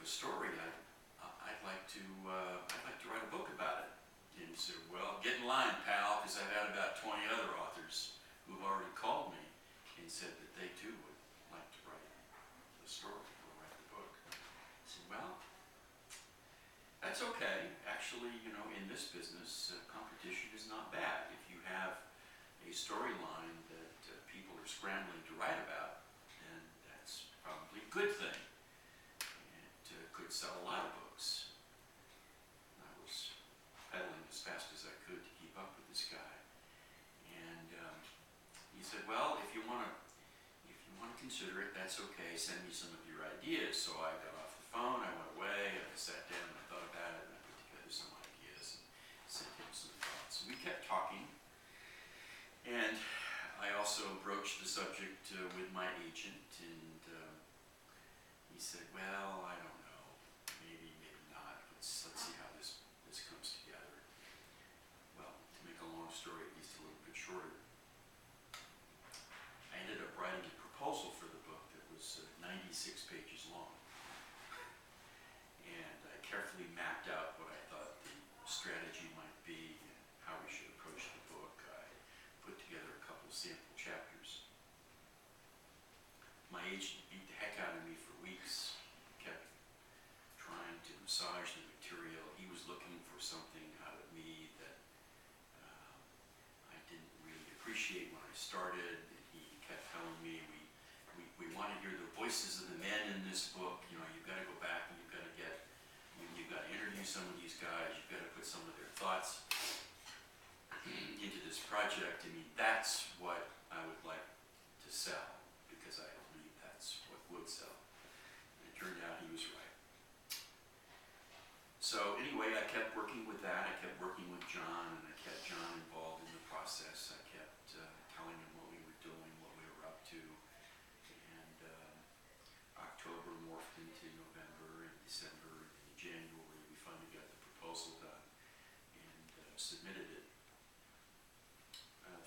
a story. I'd like to write a book about it. And he said, well, get in line, pal, because I've had about 20 other authors who've already called me and said that they too would like to write the story or write the book. I said, well, that's okay. Actually, in this business, competition is not bad. If you have a storyline that people are scrambling to write about, then that's probably a good thing. It could sell a lot of books. I was pedaling as fast as I could to keep up with this guy. And he said, well, if you want to consider it, that's okay. Send me some of your ideas. So I got off the phone, I went away, and I sat down and I thought about it, and I put together some ideas and sent him some thoughts. And we kept talking. And I also broached the subject with my agent, and he said, well, I don't know, maybe not. Let's see how this comes together. Well, to make a long story at least a little bit shorter, I ended up writing a proposal for the book that was 96 pages long. And I carefully mapped out what I thought the strategy might be and how we should approach the book. I put together a couple sample chapters. My agent beat the heck out of me for weeks, kept trying to massage the material. He was looking for something out of me that I didn't really appreciate when I started. He kept telling me, we want to hear the voices of the men in this book. You've got to go back and you've got to interview some of these guys. You've got to put some of their thoughts into this project. I mean, that's what I would like to sell, because I believe that's what would sell. And it turned out he was right. So anyway, I kept working with that. I kept working with John, and I kept John involved in the process. I kept telling him what we were doing, what we were up to. And October morphed into November and December, and in January we finally got the proposal done and submitted it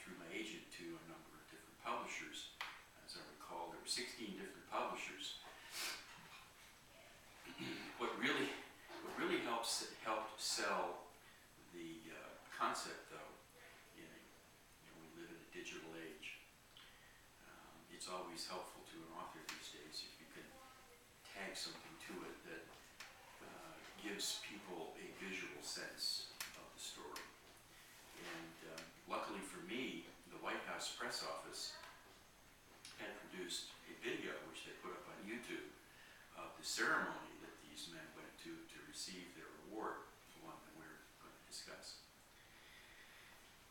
through my agent to a number of different publishers. As I recall, there were 16 different publishers. What really helped sell the concept, though, we live in a digital age. It's always helpful to an author these days if you can tag something to it that gives people a visual sense of the story. And luckily for me, the White House press office had produced a video, which they put up on YouTube, of the ceremony that these men went to receive their award, the one that we're going to discuss.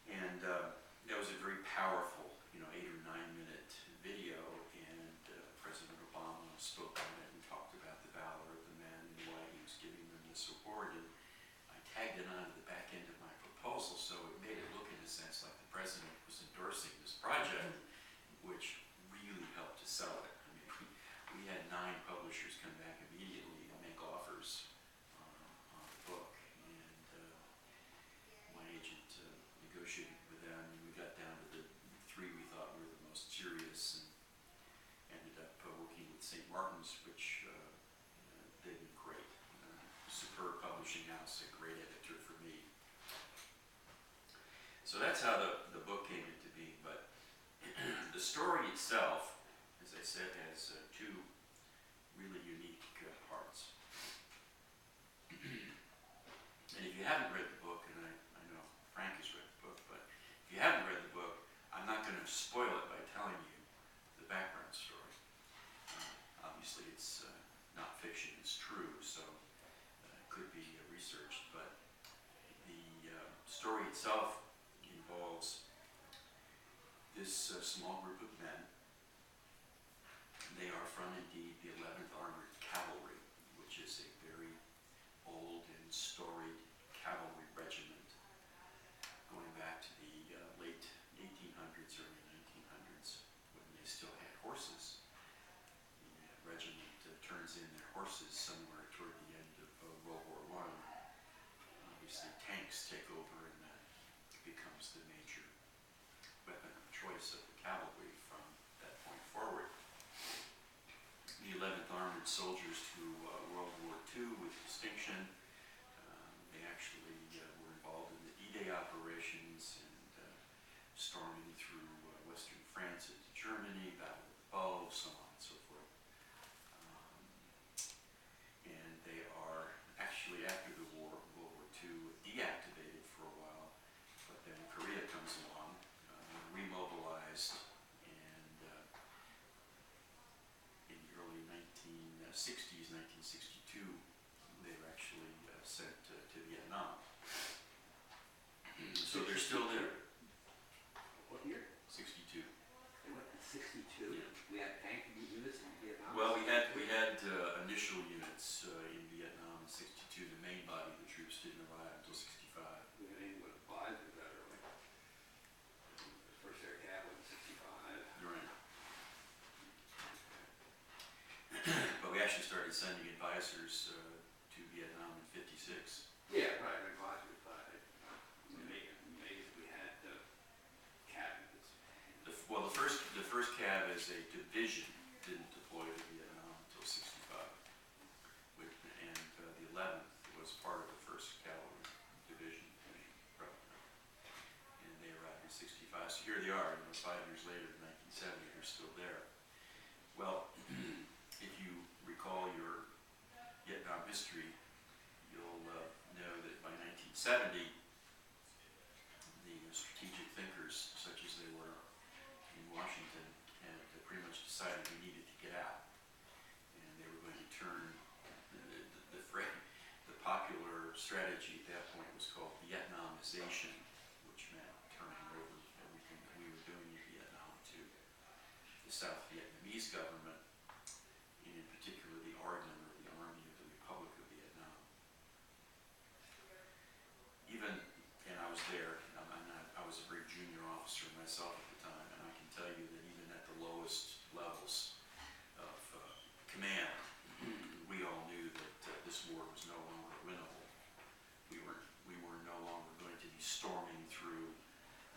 And that was a very powerful, 8 or 9 minute video, and President Obama spoke on it and talked about the valor of the men and why he was giving them this award. And I tagged it onto the back end of my proposal, so it made it look, in a sense, like the president was endorsing this project, which really helped to sell it. I mean, we had 9 publishers come back immediately and make offers on the book, and my agent negotiated with them, and we got down to the 3 we thought were the most serious, and ended up working with St. Martin's, which they've been great. Superb publishing house, a great editor for me. So that's how the book came into being. But the story itself, as I said, has 2 really unique parts. And if you haven't read the book, and I know Frank has read the book, but if you haven't read the book, I'm not going to spoil it by telling you the background story. Obviously, it's not fiction, it's true, so it could be researched, but the story itself involves this small group of men. They are from, indeed, the 11th Armored Cavalry, which is a very old and storied cavalry regiment going back to the late 1800s, early 1900s, when they still had horses. The regiment turns in their horses somewhere toward the end of World War I. Obviously, tanks take over, and that becomes the major weapon of choice of the cavalry from that point forward. The 11th Armored soldiers through World War distinction. They actually were involved in the D-Day operations and storming through western France into Germany, Battle of the Bulge, so on and so forth. And they are actually, after the war, World War II, deactivated for a while, but then Korea comes along, remobilized, and in the early 1960s, 1962, they were actually sent to Vietnam. So they're still there. What year? 62. They went in 62. Yeah. We had tank units in Vietnam. Well, we had initial units in Vietnam in 62. The main body of the troops didn't arrive until 65. We had England applied to that early. The first air cab went in 65. Right. But we actually started sending advisors to Vietnam in 56. Yeah, right. Advisors, but amazed we had cabinets. The first cab as a division didn't deploy to Vietnam until 65. And the 11th was part of the 1st Cavalry Division. And they arrived in 65. So here they are, 5 years later, in 1970, they're still there. Well, if you recall your Vietnam history, you'll know that by 1970, the strategic thinkers, such as they were in Washington, had pretty much decided we needed to get out. And they were going to turn the popular strategy at that point was called Vietnamization, which meant turning over everything that we were doing in Vietnam to the South Vietnamese government, and in particular the ARDN, or the Army of the Republic of Vietnam. Even, and I was there, I was a very junior officer myself at the time, and I can tell you that even at the lowest levels of command, we all knew that this war was no longer winnable. We were no longer going to be storming through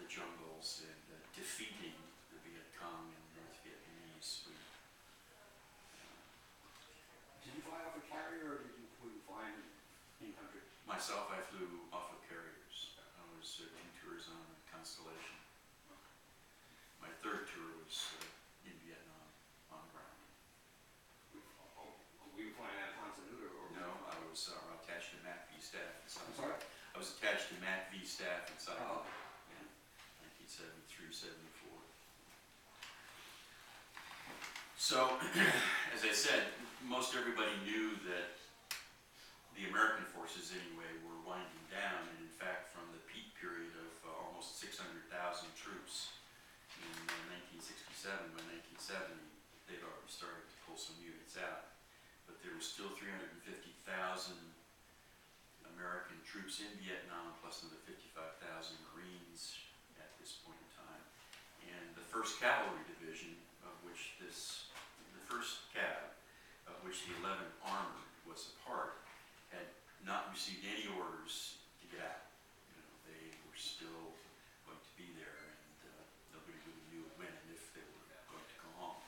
the jungles and defeating the Viet Cong and North Vietnamese. Did you fly off a carrier, or were you flying in country? Myself, I flew off of carriers. I was 2 tours on Constellation. My 3rd tour was in Vietnam, on ground. Were you flying out of Ponson or? No, I was attached to MAC-V staff inside. I'm sorry? I was attached to MAC-V staff inside. Oh. Yeah, 1973, 74. So, as I said, most everybody knew that the American forces, anyway, were winding down, and in fact, from the peak period of almost 600,000 troops in 1967, by 1970, they'd already started to pull some units out. But there were still 350,000 American troops in Vietnam, plus another 55,000 Marines at this point in time. And the 1st Cavalry Division, of which the 1st Cav, of which the 11th Armored was a part, had not received any orders to get out. They were still going to be there, and nobody really knew when and if they were going to go home.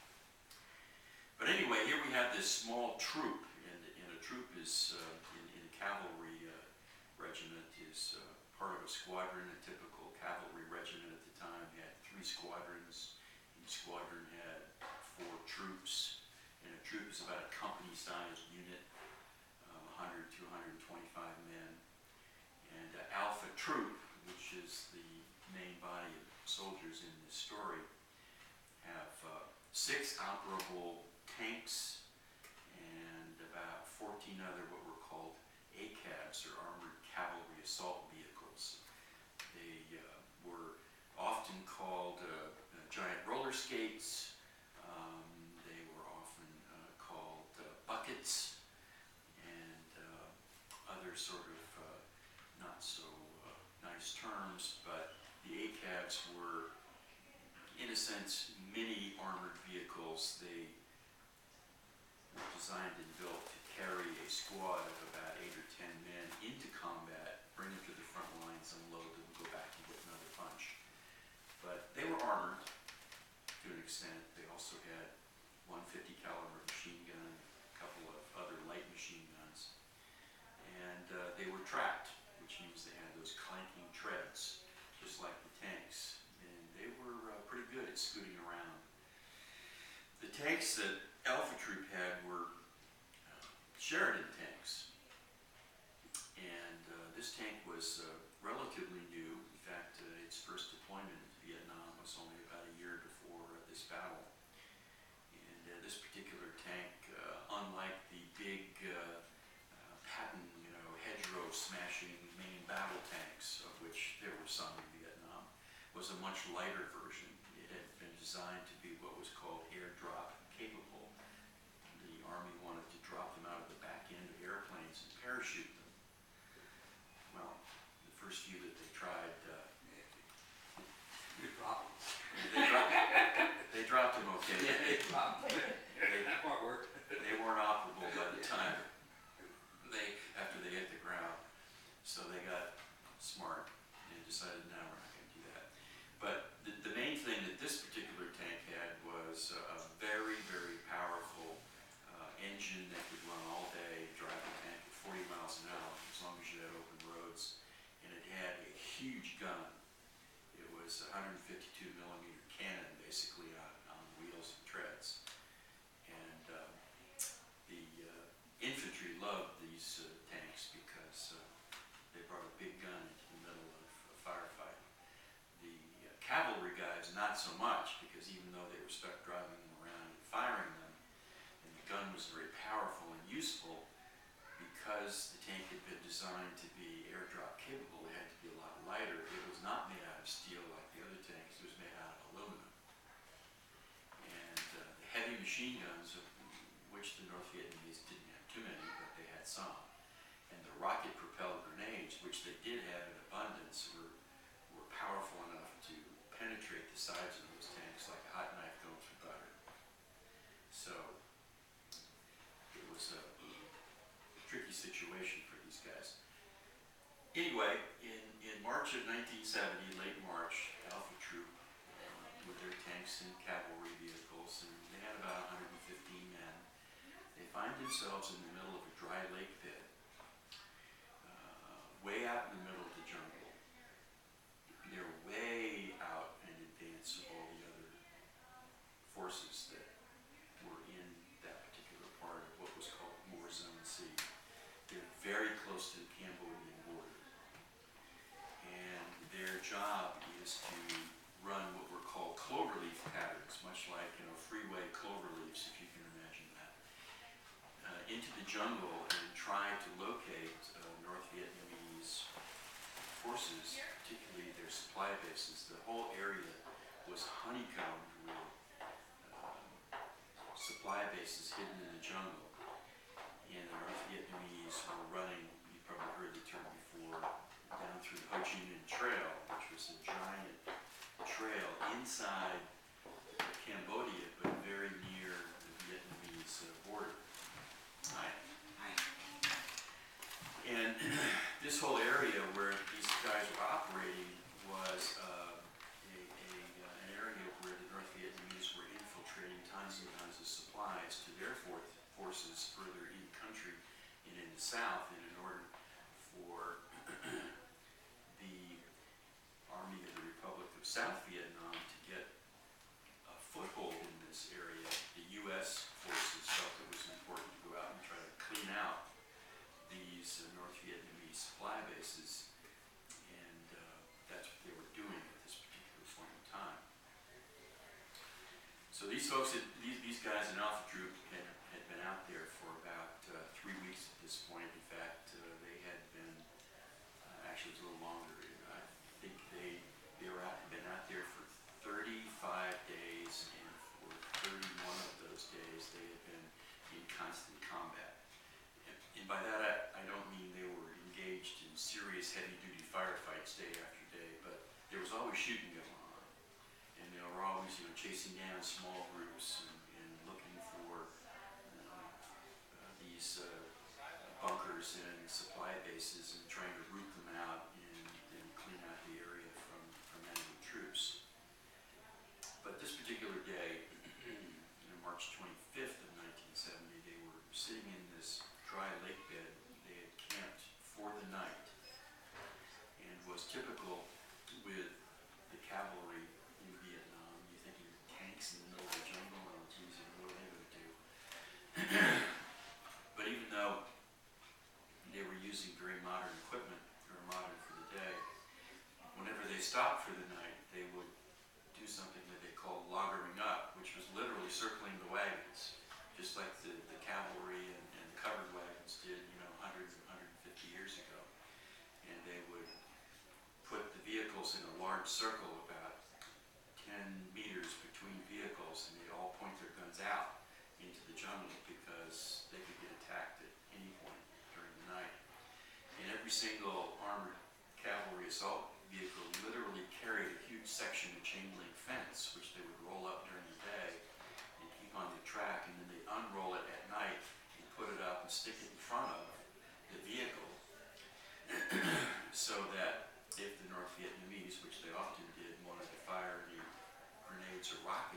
But anyway, here we have this small troop, and a troop is, in a cavalry regiment, is part of a squadron. A typical cavalry regiment at the time had 3 squadrons. Each squadron had 4 troops, and a troop is about a company-sized unit, 100 to 125 men. And Alpha Troop, which is the main body of soldiers in this story, have 6 operable tanks and about 14 other what were called ACAVs, or Armored Cavalry Assault Vehicles. They were often called giant roller skates. They were often called buckets, and other sort of not so nice terms, but the ACAVs were, in a sense, mini armored vehicles. They were designed and built to carry a squad of about 8 or 10 men into combat, bring them to the front lines, unload them, go back and get another punch. But they were armored to an extent. They also had 150 caliber machine gun, a couple of other light machine guns. and they were tracked, which means they had those clanking treads, just like the tanks, and they were pretty good at scooting around. The tanks that Alpha Troop had were Sheridan tanks, and this tank was relatively new. In fact, its first deployment into Vietnam was only about a year before this battle. And this particular tank, unlike the big Patton, hedgerow smashing main battle tanks, of which there were some in Vietnam, was a much lighter version. It had been designed to be what was called airdrop capable. The Army wanted to drop them out of the back end of airplanes and parachute them. Well, the first few that they tried, Good problem. they dropped them okay. Good problem. Smart work. They weren't operable by the time after they hit the ground. So they got smart and decided, no, we're not going to do that. But the main thing that this particular tank had was a very, very powerful engine that could run all day, drive a tank at 40 miles an hour as long as you had open roads. And it had a huge gun. It was a 152 millimeter cannon, basically on wheels and treads. And the infantry loved these tanks because they brought a big gun into the middle of a firefight. The cavalry guys, not so much, because even though they were stuck driving them around and firing them, and the gun was very powerful and useful, because the tank had been designed to be airdrop capable, it had to be a lot lighter. It was not made out of steel like the other tanks, it was made out of aluminum. And the heavy machine guns, of which the North Vietnamese didn't have too many, but they had some, and the rocket-propelled grenades, which they did have in abundance, were powerful enough to penetrate the sides of those tanks like a hot knife going through butter. So it was a tricky situation for these guys. Anyway, in March of 1970, late March, Alpha Troop, with their tanks and cavalry vehicles, and they had about 115 men, they find themselves in the middle of a dry lake pit, way out in the middle of the jungle. They're way out in advance of all the other forces that were in that particular part of what was called War Zone C. They're very close to the Cambodian border. And their job is to run what were called cloverleaf patterns, much like freeway cloverleafs, if you can imagine that, into the jungle and try to locate North Vietnamese forces, particularly their supply bases. The whole area was honeycombed with supply bases hidden in the jungle. And the North Vietnamese were running, you probably heard the term before, down through the Ho Chi Minh Trail, which was a giant trail inside Cambodia, but very near the Vietnamese border. And this whole area where these guys were operating was an area where the North Vietnamese were infiltrating tons and tons of supplies to their forces further in country and in the south. And in order for the Army of the Republic of South Vietnam to get a foothold in this area, the U.S. forces felt it was important to go out and try to clean out these North Vietnamese supply bases, and that's what they were doing at this particular point in time. So these folks, these guys in Alpha Troop had been out there for about 3 weeks at this point. In fact, they had been, actually it was a little longer. I think they been out there for 35 days, and for 31 of those days they had been in constant combat. And by that, I don't mean they were engaged in serious heavy-duty firefights day after day, but there was always shooting going on. And they were always, chasing down small groups and looking for these bunkers and supply bases and trying to root them out and clean out the area from enemy troops. But this particular day, March 25th of 1970, they were sitting in this dry lake bed. They had camped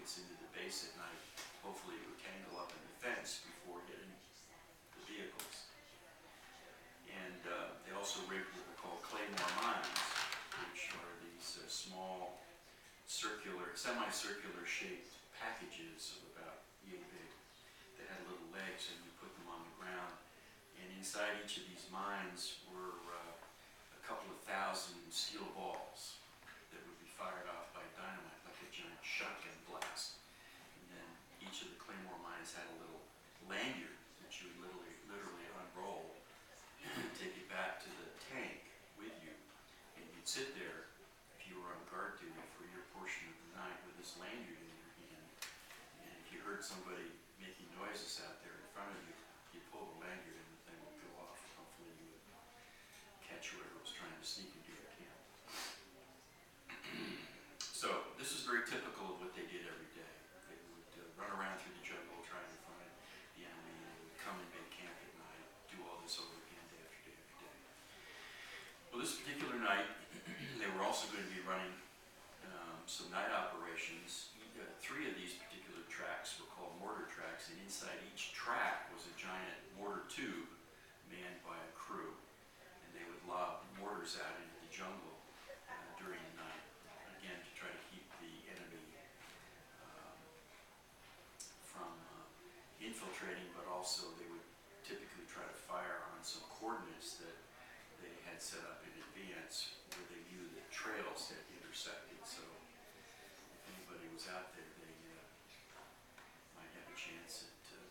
gets into the base at night, hopefully it would tangle up in the fence before hitting the vehicles. And they also rigged what were called claymore mines, which are these small, circular, semicircular shaped packages of about yay big. They had little legs, and you put them on the ground. And inside each of these mines were a couple of thousand steel balls that would be fired off by dynamite, like a giant shotgun blast. And then each of the claymore mines had a little lanyard that you would literally unroll and take it back to the tank with you. And you'd sit there, if you were on guard duty for your portion of the night, with this lanyard in your hand. And if you heard somebody making noises out there in front of you, you'd pull the lanyard and the thing would go off. Hopefully you would catch whoever was trying to sneak into your camp. So this is very typical of what they did every day. They would run around through the jungle trying to find the enemy, and they would come and make camp at night, do all this over again day after day after day. Well, this particular night, they were also going to be running some night operations. 3 of these particular tracks were called mortar tracks, and inside each track was a giant mortar tube manned by a crew. And they would lob mortars out into the jungle during the night, again to try to keep the enemy from infiltrating, but also they would typically try to fire on some coordinates that they had set up in advance where they knew that trails had intersected. So if anybody was out there, they might have a chance at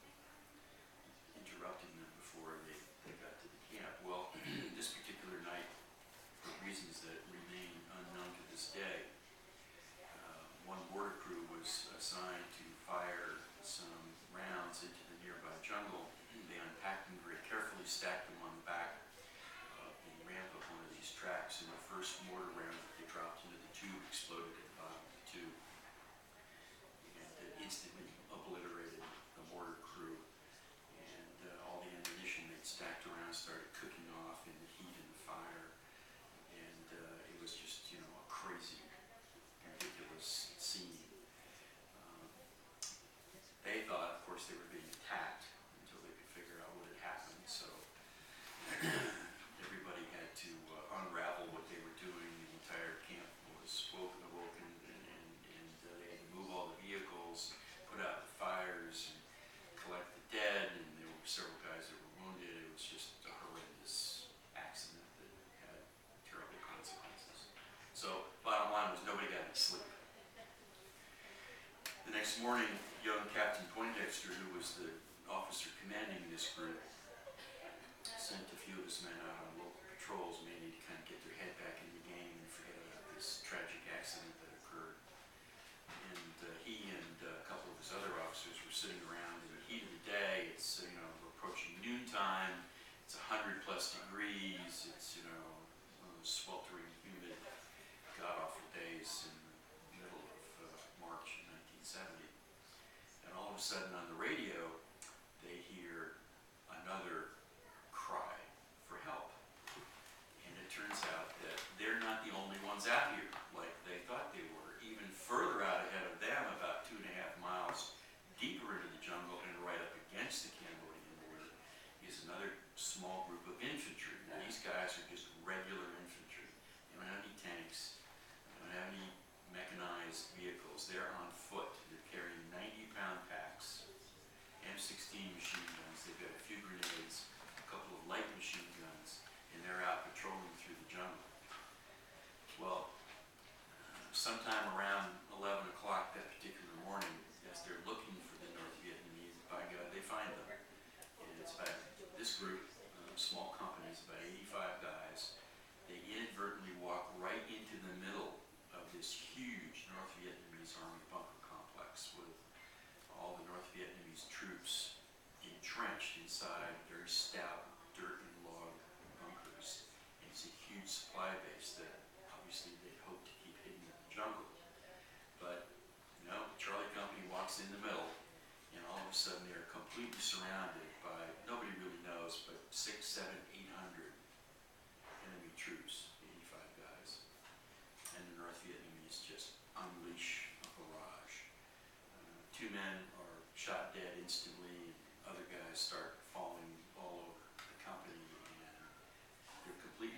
interrupting them before they got to the camp. Well, this particular night, for reasons that remain unknown to this day, one border crew was assigned to fire some rounds into the nearby jungle. They unpacked them very carefully, stacked them on the back of the ramp of one of these tracks, and the first mortar round that they dropped into the tube exploded at the bottom of the tube. And it instantly obliterated the mortar crew, and all the ammunition they'd stacked around started cooking off in the heat and the fire. And it was just, a crazy, ridiculous scene. They thought, of course, they were being attacked until they could figure out what had happened. So everybody had to unravel what they were doing. The entire camp was awoken, and they had to move all the vehicles, put out the fires, and collect the dead. And there were several guys that were wounded. It was just a horrendous accident that had terrible consequences. So bottom line was nobody got any sleep. The next morning, young Captain Poindexter, who was the officer commanding this group, sent a few of his men out on local patrols, mainly to kind of get their head back in the game and forget about this tragic accident that occurred. And he and a couple of his other officers were sitting around in the heat of the day. It's, we're approaching noontime. It's 100+ degrees. It's, one of those sweltering, humid, god-awful days in the middle of March in 1970. And all of a sudden on the radio, they hear another cry for help. And it turns out that they're not the only ones out here like they thought they were. Even further out ahead of them, about 2.5 miles deeper into the jungle and right up against the Cambodian border, is another small group of infantry. Now these guys are just regular infantry. They don't have any tanks. They don't have any mechanized vehicles. They're on foot. They're carrying 90-pound packs, M16 machine guns. They've got a few grenades, a couple of light machine guns, and they're out patrolling through the jungle. Well, sometime around 11 o'clock that particular morning, as they're looking for the North Vietnamese, by God, they find them. And it's about this group, small companies, about 85 guys. They inadvertently walk right into the middle of this huge North Vietnamese army bunker complex with all the North Vietnamese troops entrenched inside very stout dirt and log bunkers. And it's a huge supply base that obviously they hope to keep hidden in the jungle. But, the Charlie Company walks in the middle, and all of a sudden they're completely surrounded by, nobody really knows, but 600, 700, 800 enemy troops, 85 guys. And the North Vietnamese just unleash a barrage.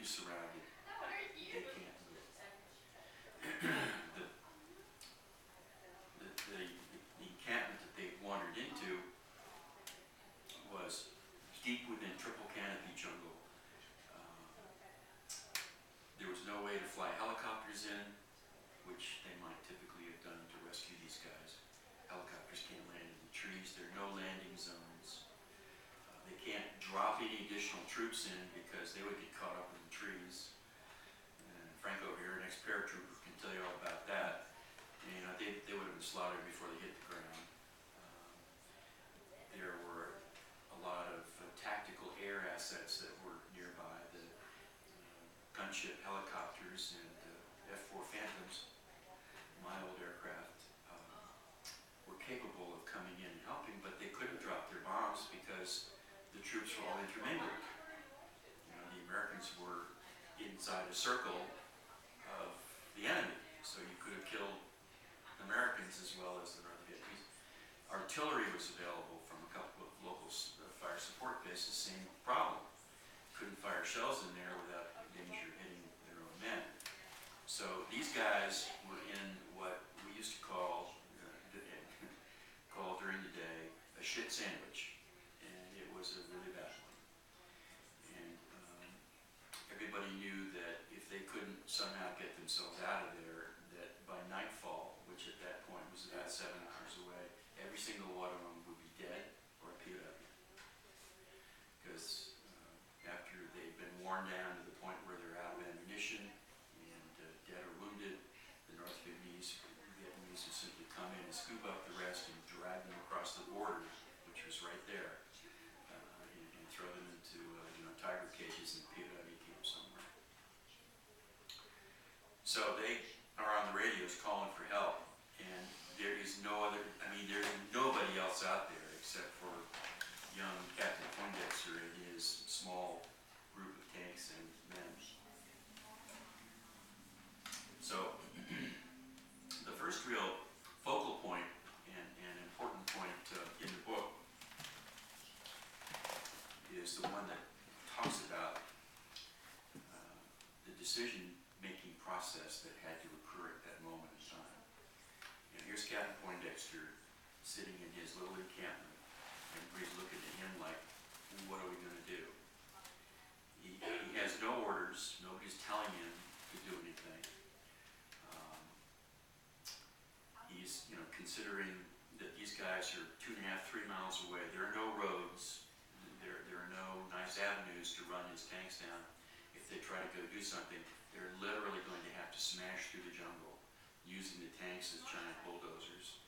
surrounded. They can't move. The encampment that they wandered into was deep within triple canopy jungle. There was no way to fly helicopters in, which they might typically have done to rescue these guys. Helicopters can't land in the trees. There are no landing zones. They can't drop any additional troops in because they would get caught up in the trees. And Franco here, an ex-paratrooper, can tell you all about that. And, they would have been slaughtered before they hit the ground. There were a lot of tactical air assets that were nearby. The gunship helicopters and F-4 Phantoms, mild aircraft, were capable of coming in and helping, but they couldn't drop their bombs because the troops were all intermingled. The Americans were inside a circle of the enemy, so you could have killed Americans as well as the North Vietnamese. Artillery was available from a couple of local fire support bases, same problem. Couldn't fire shells in there without danger hitting their own men. So these guys were in what we used to call during the day a shit sandwich, and it was a really bad one. And everybody knew that if they couldn't somehow get themselves out of there, that by nightfall, which at that point was about 7 hours away, every single one of them would be dead or POW. Because after they've been worn down to the point where they're out of ammunition and dead or wounded, the North Vietnamese would simply come in and scoop up the rest and drag them across the border, which was right there, and throw them into tiger cages in POW camps somewhere. So they are on the radios calling for help, and there is there's nobody else out there except for young Captain Poindexter and his small group of tanks and men. So the first real focal point and important point in the book is the one that talks about the decision-making process that had to occur at that moment in time. And here's Captain Poindexter sitting in his little encampment, and everybody's looking at him like, what are we going to do? He has no orders. Nobody's telling him to do anything. He's considering that these guys are 2.5, 3 miles away. There are no roads. There are no nice avenues to run his tanks down. If they try to go do something, they're literally going to have to smash through the jungle using the tanks as giant bulldozers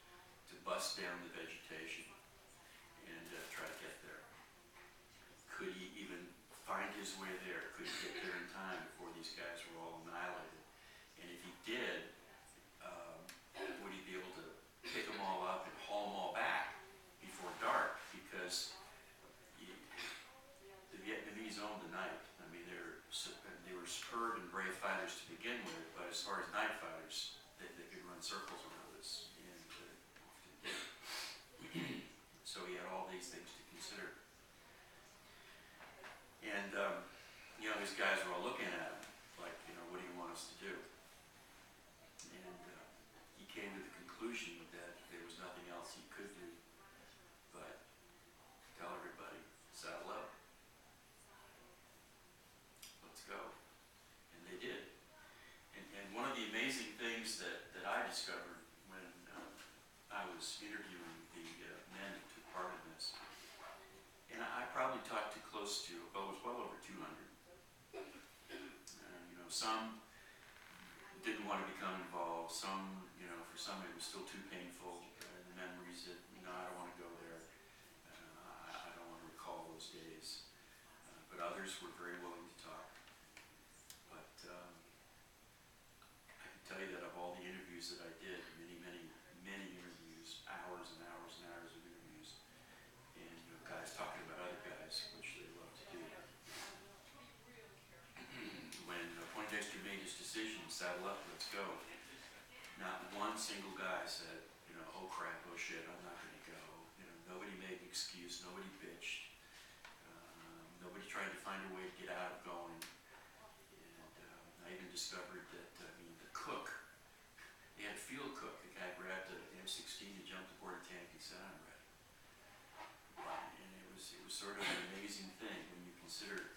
to bust down the vegetation and try to get there. Could he even find his way there? Could he get there in time before these guys were all annihilated? And if he did, would he be able to pick them all up and haul them all back before dark? Because the Vietnamese owned the night. They were superb and brave fighters to begin with, but as far as night fighters, they could run circles around us. And so he had all these things to consider. And, his guys were all looking at him like, what do you want us to do? And he came to the conclusion that there was nothing else he could do but tell everybody, saddle up. Let's go. And they did. And one of the amazing things that I discovered when I was interviewing the men that took part in this, and I probably talked to close to, it was well over 200. Some didn't want to become involved. Some, for some it was still too painful. The memories that, I don't want to go there. I don't want to recall those days. But others were very willing to talk. But I can tell you that of all the interviews that I did, many interviews, hours and hours and hours of interviews, and guys talking about other guys, which they love to do. When Poindexter made his decision, saddle up, let's go, not one single guy said, oh crap, oh shit, I'm not going to go. Nobody made an excuse, nobody bitched. Nobody tried to find a way to get out of going. I even discovered that, the cook, they had a field cook. The guy grabbed an M16 and jumped aboard a tank and said, "I'm ready." And it was sort of an amazing thing when you consider,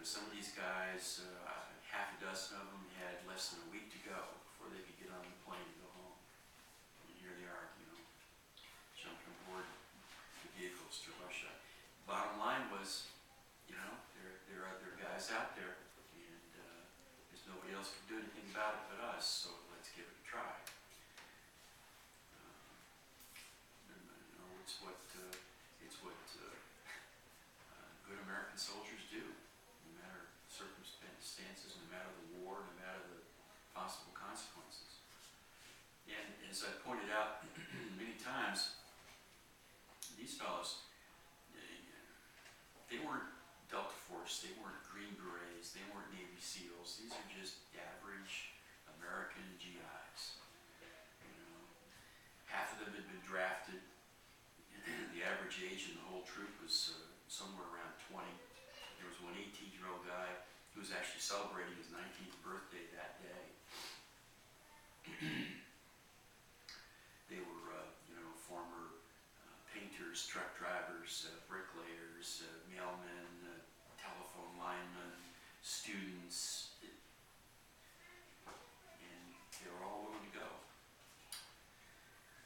some of these guys, half a dozen of them had less than a week to go before they could get on the plane and go home. And here they are, jumping aboard the vehicles to Russia. Bottom line was, there are other guys out there, and there's nobody else can do anything about it but us, so let's give it a try. It's what good American soldiers do, no matter circumstances, no matter the war, no matter the possible consequences. And as I pointed out many times, these fellows, they weren't Delta Force, they weren't Green Berets, they weren't Navy SEALs. These are just average American GIs. Half of them had been drafted. The average age in the whole troop was somewhere around 20. There was one 18-year-old guy who was actually celebrating his 19th birthday that day. They were, former painters, truck drivers, bricklayers, mailmen, telephone linemen, students, and they were all willing to go.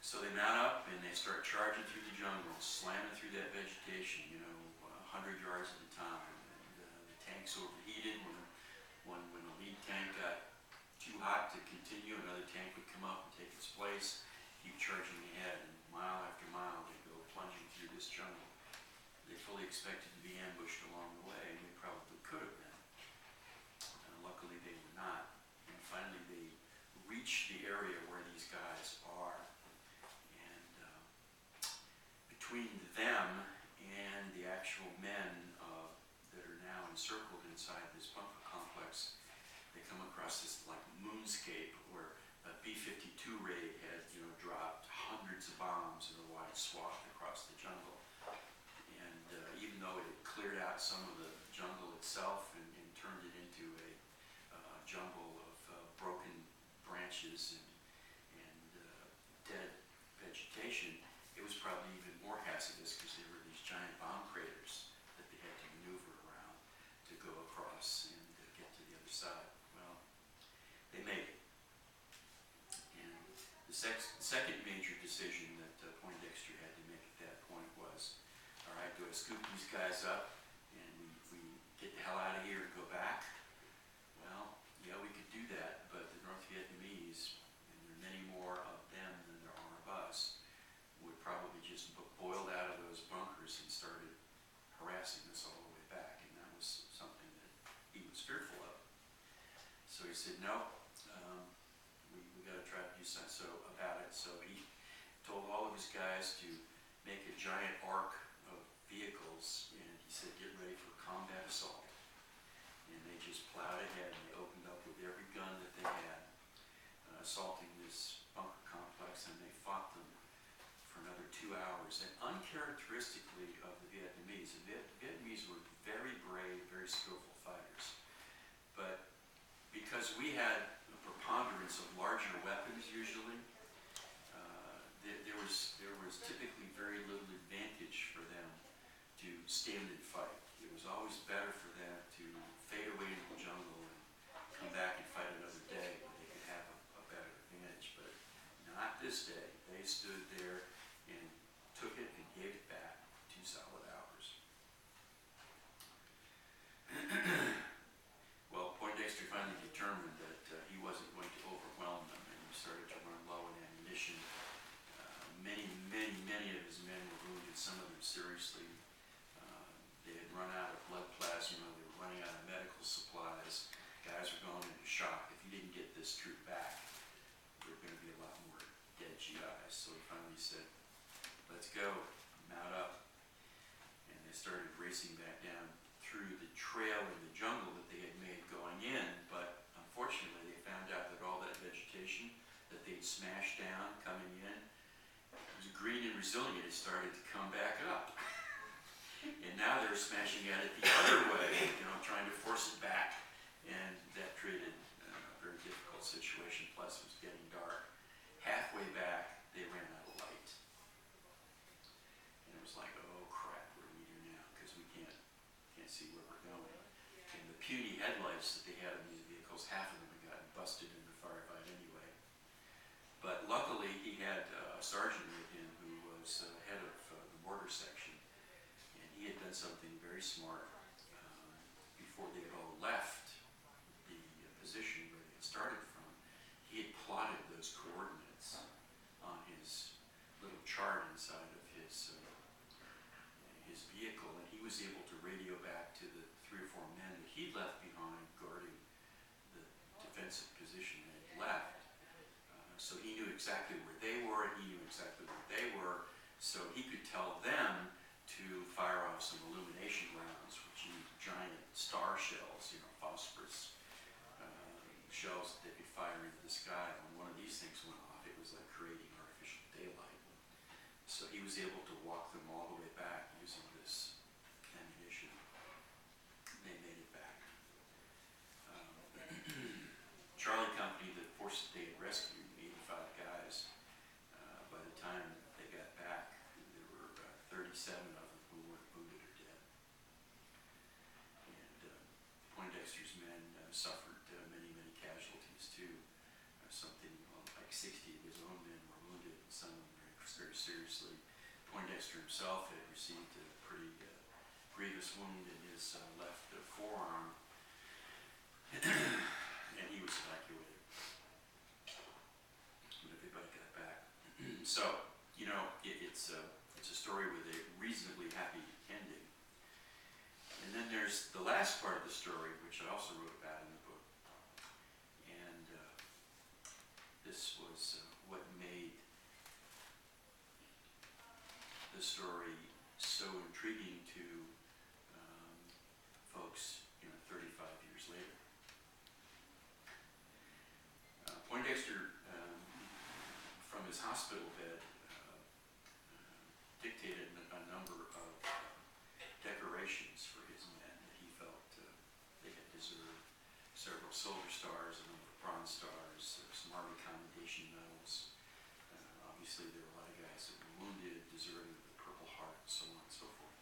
So they mount up and they start charging through the jungle, slamming through that vegetation, 100 yards at a time. And the tanks overheated. When the lead tank got too hot to continue, another tank would come up and take its place, keep charging ahead, and mile after mile they go plunging through this jungle. They fully expected to be ambushed along the way, and they probably could have been. Luckily they were not. And finally they reached the area where these guys are. Between them and the actual men that are now encircled inside this bunker complex, they come across this like moonscape where a B-52 raid had dropped hundreds of bombs in a wide swath across the jungle. And even though it had cleared out some of the jungle itself and turned it into a jungle of broken branches and dead vegetation, it was probably even more hazardous because there were these giant bomb craters that they had to maneuver around to go across and get to the other side. Well, they made it. And the second major decision that Poindexter had to make at that point was, all right, do I scoop these guys up and we get the hell out of here and go back? Well, yeah, we could do that, but the North Vietnamese, and there are many more of them than there are of us, would probably just boiled out of those bunkers and started harassing us all the way back, and that was something that he was fearful of. So he said, no, we got to try to do something about it. So he told all of his guys to make a giant arc of vehicles, and he said, get ready for a combat assault. And they just plowed ahead, and they opened up with every gun that they had, assaulting this bunker complex, and they fought them for another 2 hours. And uncharacteristically of the Vietnamese were very brave, very skillful fighters. But because we had a preponderance of larger weapons usually, there was typically very little advantage for them to stand and fight. It was always better for them to fade away into the jungle and come back and fight another day where they could have a better advantage. But not this day. They stood there and took it and gave it back 2 solid hours. Well, Poindexter finally determined that he wasn't going to overwhelm them, and he started to run low on ammunition. Many of his men were wounded, some of them seriously. They had run out of blood plasma, they were running out of medical supplies. Guys were going into shock. If he didn't get this troop back, there were going to be a lot more dead GIs. So he finally said, let's go, mount up. And they started racing back down through the trail in the jungle that they had made going in, but unfortunately they found out that all that vegetation that they'd smashed down coming in was green and resilient. It started to come back up. And now they're smashing at it the other way, trying to force it back. And that created a very difficult situation, plus it was getting dark. Halfway back, they ran out of light. And it was like, oh crap, what do we do now? Because we can't see where we're going. And the puny headlights that they had in these vehicles, half of them had gotten busted in the firefight anyway. But luckily, he had a sergeant with him who was head of the mortar section, and he had done something very smart. Before they had all left the position where they had started from, he had plotted those coordinates on his little chart inside of his vehicle, and he was able to radio back to the 3 or 4 men that he'd left behind guarding the defensive position they had left. So he knew exactly where they were, and he knew exactly where they were, so he could tell them to fire off some illumination rounds, which used giant star shells, phosphorus shells that they could fire into the sky. When one of these things went off, it was like creating artificial daylight. So he was able to walk them all the way back using this ammunition. They made it back. Charlie Company, the force that they had rescued, 85 guys, by the time they got back, there were 37 of them who weren't wounded or dead. And Poindexter's men suffered many casualties too. Something like 60 of his own men were wounded, and some of them very seriously. Poindexter himself had received a pretty grievous wound in his left forearm, and he was evacuated. But everybody got back. So, it's a story with a reasonably happy ending. And then there's the last part of the story, which I also wrote about in the book. And this was what made the story so intriguing to folks 35 years later. Poindexter, from his hospital bed, dictated a number of decorations for his men that he felt they had deserved. Several Silver Stars, a number of Bronze Stars, some Army Commendation Medals. Obviously, there were a lot of guys that were wounded, deserving of the Purple Heart, and so on and so forth.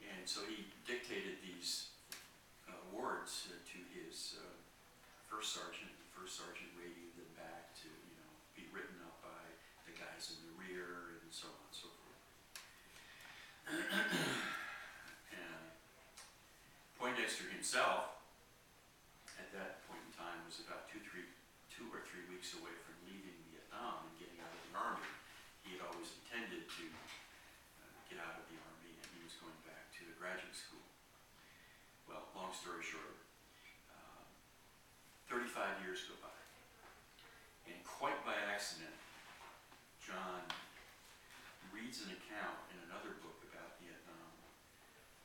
And so he dictated these awards to his first sergeant. The first sergeant radioed them back to, be written up by the guys in the rear, and so on and so forth. And Poindexter himself, at that point in time, was about 2 or 3 weeks away from leaving Vietnam and getting out of the Army. He had always intended to get out of the Army, and he was going back to the graduate school. Well, long story short, 35 years go by, and quite by accident, John reads an account in another book about Vietnam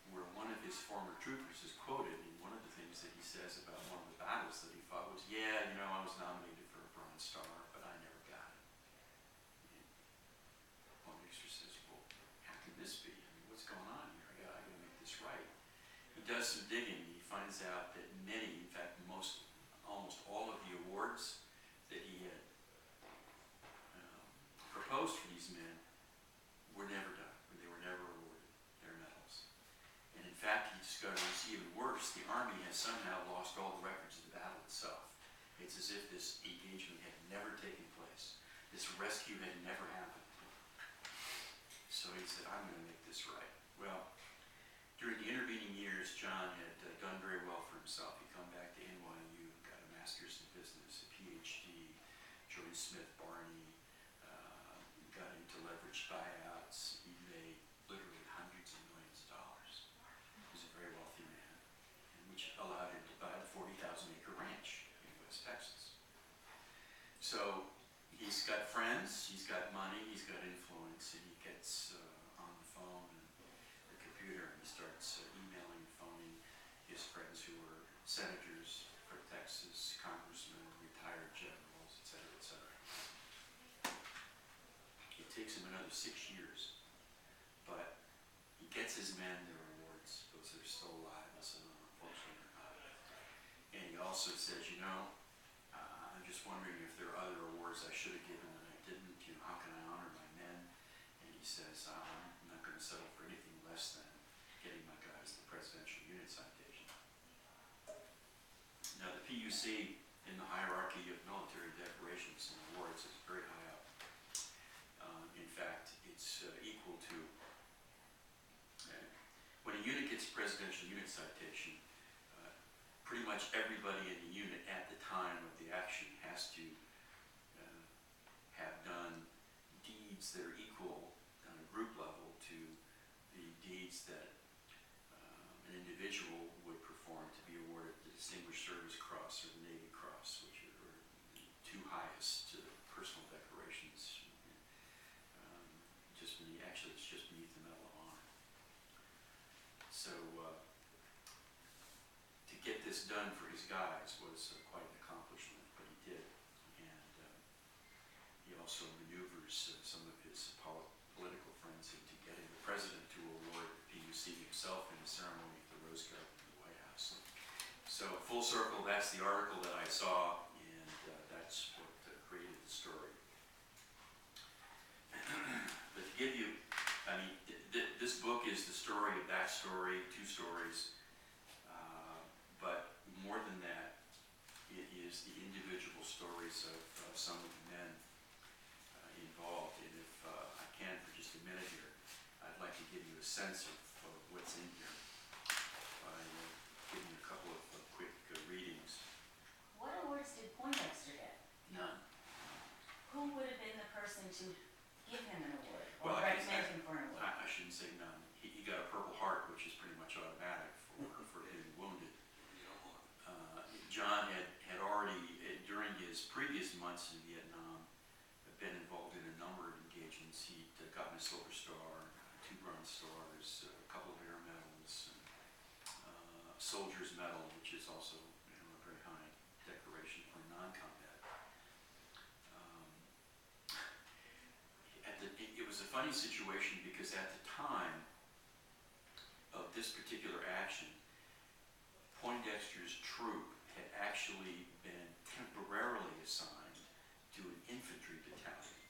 where one of his former troopers is quoted, and one of the things that he says about one of the battles that he fought was, I was nominated for a Bronze Star, but I never got it. And Poindexter says, well, how can this be? What's going on here? I gotta make this right. He does some digging. He finds out that many, in fact, almost all of the awards that he had proposed for these men were never done. They were never awarded their medals. And in fact, he discovers even worse, the Army has somehow lost all the records of the battle itself. It's as if this engagement had never taken place. This rescue had never happened. So he said, I'm going to make this right. Well, during the intervening years, John had done very well for himself. He'd come back to NYU, got a master's in business, a PhD, joined Smith Barney, got into leveraged buyouts. He made literally hundreds of millions of dollars. He was a very wealthy man, which allowed him to buy a 40,000-acre ranch in West Texas. So he's got friends, he's got money, he's got influence, and he gets on the phone and the computer, and he starts emailing and phoning his friends who were senators for Texas, congressmen, retired generals, et cetera, et cetera. It takes him another 6 years, but he gets his men their awards, those that are still alive, and some of them unfortunately are not. And he also says, I'm just wondering if there are other awards I should have given that I didn't. How can I honor my men? And he says, I'm not going to settle for anything less than getting my guys the Presidential Unit Citation. Now, the PUC in the hierarchy of military decorations and awards is very high up. In fact, it's equal to, when a unit gets a Presidential Unit Citation, pretty much everybody in the unit at the time of the action has to have done deeds that are equal on a group level to the deeds that an individual would perform to be awarded the Distinguished Service Cross or the Navy Cross, which are the two highest personal decorations. Actually, it's just beneath the Medal of Honor. So to get this done for his guys was quite an accomplishment, but he did. And he also maneuvers some of his political friends into getting the president to award the PUC himself in the ceremony at the Rose Garden in the White House. So full circle, that's the article that I saw, and that's what created the story. But to give you, this book is the story of that story, two stories, but more than that, it is the individual stories of some of the men involved. And if I can, for just a minute here, I'd like to give you a sense of what's in here by giving you a couple of quick readings. What awards did Poindexter get? None. Who would have been the person to give him an award or Well, recommend him for an award? I shouldn't say none. He got a Purple Heart, which is pretty much automatic for being wounded. John had already, during his previous months in Vietnam, been involved in a number of engagements. He'd gotten a Silver Star, 2 Bronze Stars, a couple of Air Medals, Soldier's Medal, which is also a very high decoration for non-combat. It was a funny situation because at the time of this particular action, Poindexter's troop had actually been temporarily assigned to an infantry battalion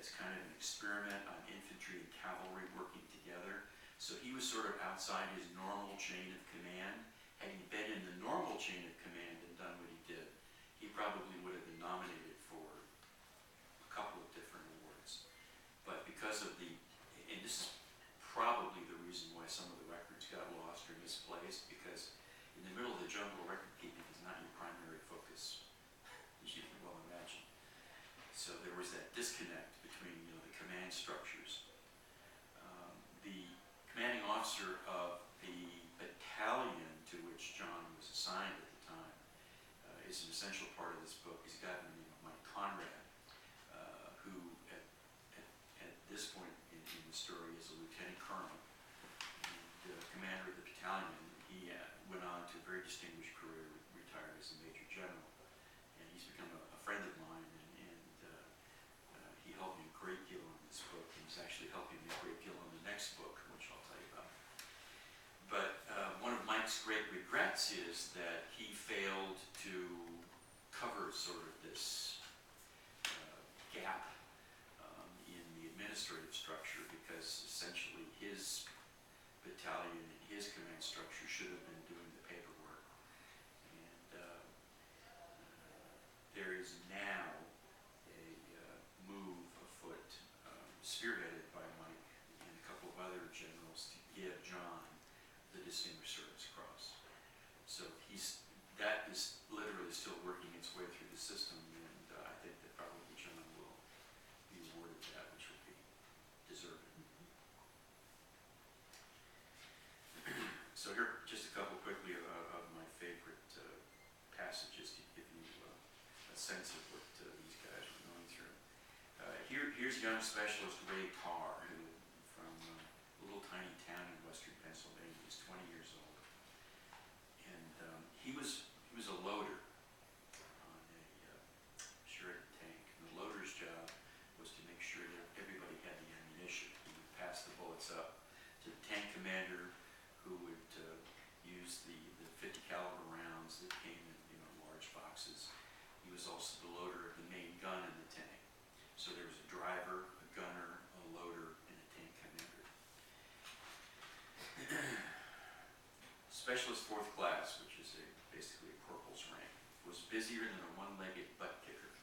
as kind of an experiment on infantry and cavalry working together. So he was sort of outside his normal chain of command. Had he been in the normal chain of command and done what he did, he probably would have been nominated for a couple of different awards. But because of and this is probably the reason why some of the records got lost or misplaced, because in the middle of the jungle, record keeping is not your primary focus, as you can well imagine. So there was that disconnect between the command structures. The commanding officer of the battalion to which John was assigned at the time is an essential part of this book. He's a guy by the name of Mike Conrad, who at this point in the story is a lieutenant colonel and commander of the battalion. He went on to a very distinguished career, retired as a major general, and he's become a friend of mine, and he helped me a great deal on this book. He's actually helping me a great deal on the next book, which I'll tell you about. But one of Mike's great regrets is that he failed to cover sort of this gap in the administrative structure, because essentially his battalion and his command structure should have been doing the paperwork. And there is now a move afoot, spearheaded by Mike and a couple of other generals, to give John the Distinguished Service Cross. So that is literally still working its way through the system, and I think that probably John will be awarded that, which would be deserved. So here, just a couple quickly of my favorite passages to give you a sense of what these guys were going through. Here's young specialist Ray Carr, who from a little tiny town in western Pennsylvania. He's 20 years old, and he was a loader on a shredded tank. And the loader's job was to make sure that everybody had the ammunition. He would pass the bullets up to the tank commander, who would use the 50 caliber rounds that came in He was also the loader of the main gun in the tank. So there was a driver, a gunner, a loader, and a tank commander. Specialist fourth class, which is basically a corporal's rank, was busier than a one-legged butt kicker.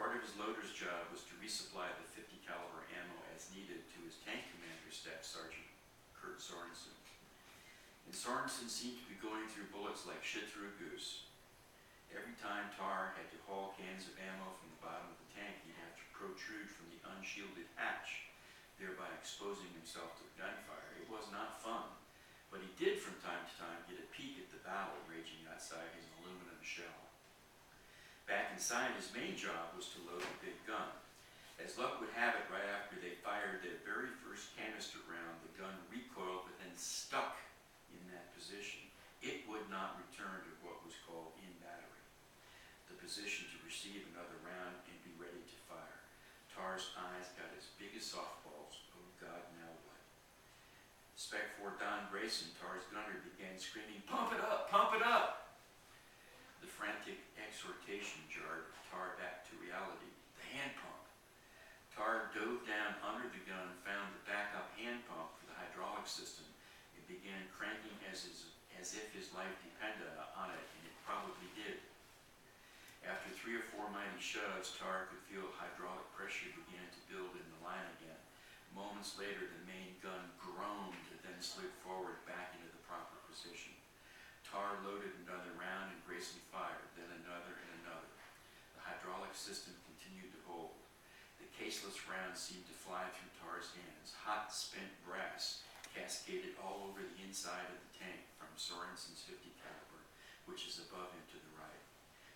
Part of his loader's job was to resupply the 50 caliber ammo as needed to his tank commander, Staff Sergeant Kurt Sorensen. And Sorensen seemed to be going through bullets like shit through a goose. Every time Tar had to haul cans of ammo from the bottom of the tank, he'd have to protrude from the unshielded hatch, thereby exposing himself to gunfire. It was not fun, but he did from time to time get a peek at the battle raging outside his aluminum shell. Back inside, his main job was to load the big gun. As luck would have it, right after they fired their very first canister round, the gun recoiled but then stuck in that position. It would not return to what was called in battery, the position to receive another round and be ready to fire. Tar's eyes got as big as softballs. Oh God, now what? Spec 4 Don Grayson, Tar's gunner, began screaming, "Pump it up! Pump it up!" The frantic exhortation jarred Tar back to reality. The hand pump. Tar dove down under the gun, found the backup hand pump for the hydraulic system, and began cranking as if his life depended on it, and it probably did. After 3 or 4 mighty shoves, Tar could feel hydraulic pressure begin to build in the line again. Moments later, the main gun groaned and then slid forward back into the proper position. Tar loaded another round and Grayson fired, then another and another. The hydraulic system continued to hold. The caseless rounds seemed to fly through Tar's hands. Hot, spent brass cascaded all over the inside of the tank from Sorensen's 50 caliber, which is above him to the right.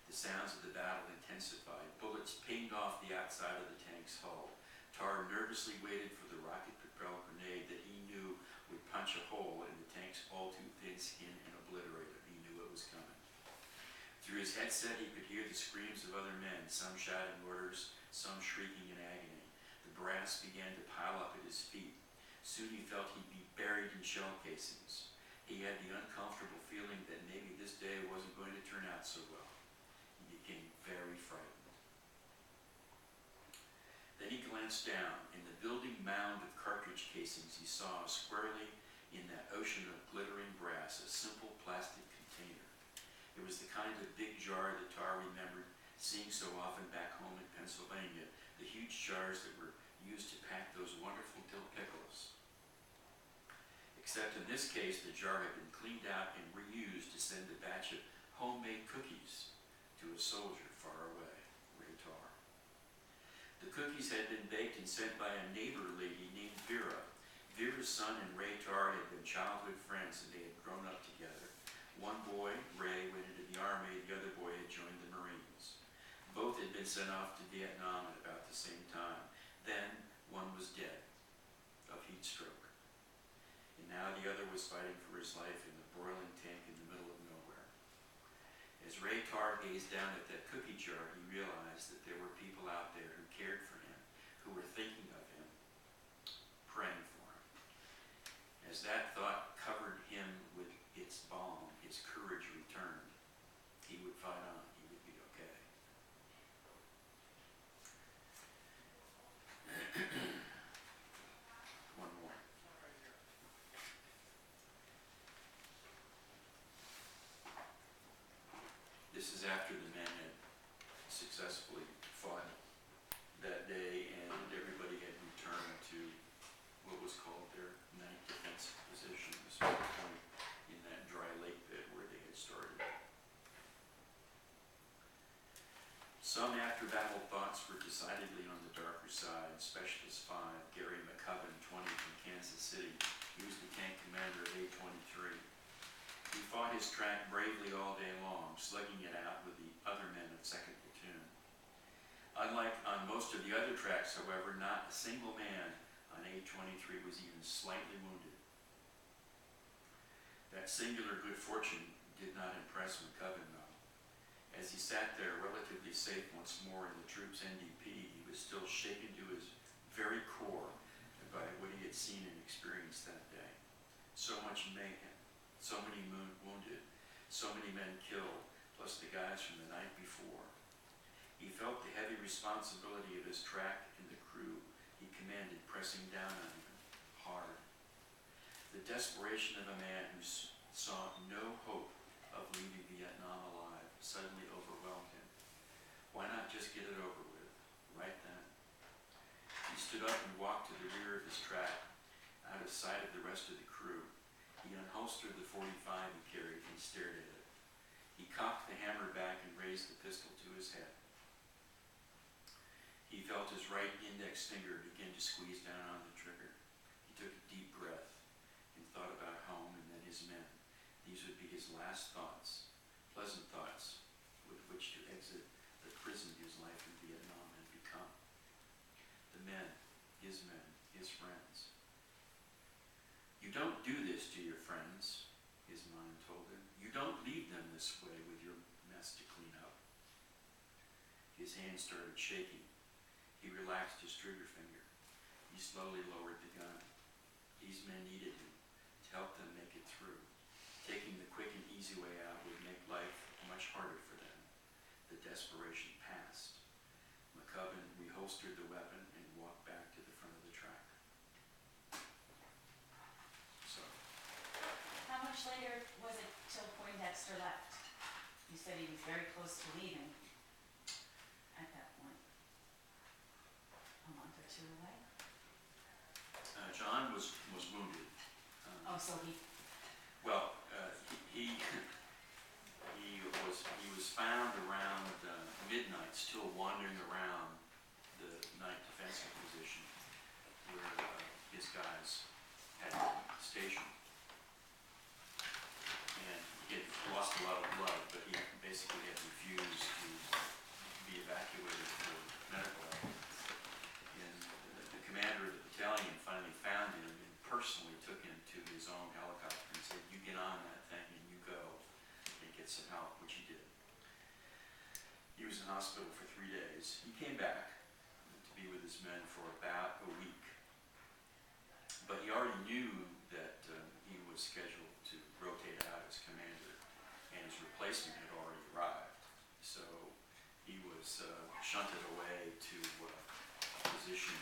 The sounds of the battle intensified. Bullets pinged off the outside of the tank's hull. Tar nervously waited for the rocket-propelled grenade that he knew would punch a hole in the tank's all-too-thin skin and obliterate it. He knew it was coming. Through his headset, he could hear the screams of other men, some shouting orders, some shrieking in agony. The brass began to pile up at his feet. Soon he felt he'd be buried in shell casings. He had the uncomfortable feeling that maybe this day wasn't going to turn out so well. He became very frightened. Then he glanced down. In the building mound of cartridge casings, he saw squarely in that ocean of glittering brass a simple plastic container. It was the kind of big jar that Tar remembered seeing so often back home in Pennsylvania, the huge jars that were used to pack those wonderful dill pickles. Except in this case, the jar had been cleaned out and reused to send a batch of homemade cookies to a soldier far away, Ray Tar. The cookies had been baked and sent by a neighbor lady named Vera. Vera's son and Ray Tar had been childhood friends and they had grown up together. One boy, Ray, went into the Army, the other boy had joined the Marines. Both had been sent off to Vietnam at about the same time. Then one was dead of heat stroke. And now the other was fighting for his life in the broiling tank in the middle of nowhere. As Ray Tar gazed down at that cookie jar, he realized that there were people out there who cared for him, who were thinking of him, praying for him. As that thought covered him with its balm, his courage returned. He would fight on. He would be okay. One more. This is after the men had successfully fought that day and everybody had returned to what was called their night defensive position, this point in that dry lake bed where they had started. Some after-battle thoughts were decidedly on the darker side. Specialist 5, Gary McCubbin, 20 from Kansas City. He was the tank commander of A-23. He fought his track bravely all day long, slugging it out with the other men of 2nd Platoon. Unlike on most of the other tracks, however, not a single man on A-23 was even slightly wounded. That singular good fortune did not impress McCubbin, though. As he sat there, relatively safe once more in the troop's NDP, he was still shaken to his very core by what he had seen and experienced that day. So much mayhem, so many wounded, so many men killed, plus the guys from the night before. He felt the heavy responsibility of his track and the crew he commanded pressing down on him hard. The desperation of a man who saw no hope of leaving Vietnam alive suddenly overwhelmed him. Why not just get it over with, right then? He stood up and walked to the rear of his track, out of sight of the rest of the crew. He unholstered the .45 he carried and stared at it. He cocked the hammer back and raised the pistol to his head. He felt his right index finger begin to squeeze down on the trigger. He took a deep breath and thought about home and then his men. These would be his last thoughts, pleasant thoughts, with which to exit the prison his life in Vietnam had become. The men, his friends. You don't do this to your friends, his mind told him. You don't leave them this way with your mess to clean up. His hand started shaking. He relaxed his trigger finger. He slowly lowered the gun. These men needed him to help them make it through. Taking the quick and easy way out would make life much harder for them. The desperation passed. McCubbin reholstered the weapon and walked back to the front of the track. So, How much later was it till Poindexter left? You said he was very close to leaving at that point. A month or two away? John was wounded. Oh, so he, Well, he was found around midnight, still wandering around the night defensive position where his guys had been stationed. And he had lost a lot of blood, but he basically had refused to be evacuated for medical help. And the commander of the battalion finally found him and personally took him to his own helicopter and said, "You get on that thing and you go and get some help," which he did. He was in hospital for 3 days. He came back to be with his men for about a week. But he already knew that he was scheduled to rotate out as commander, and his replacement had already arrived. So he was shunted away to a position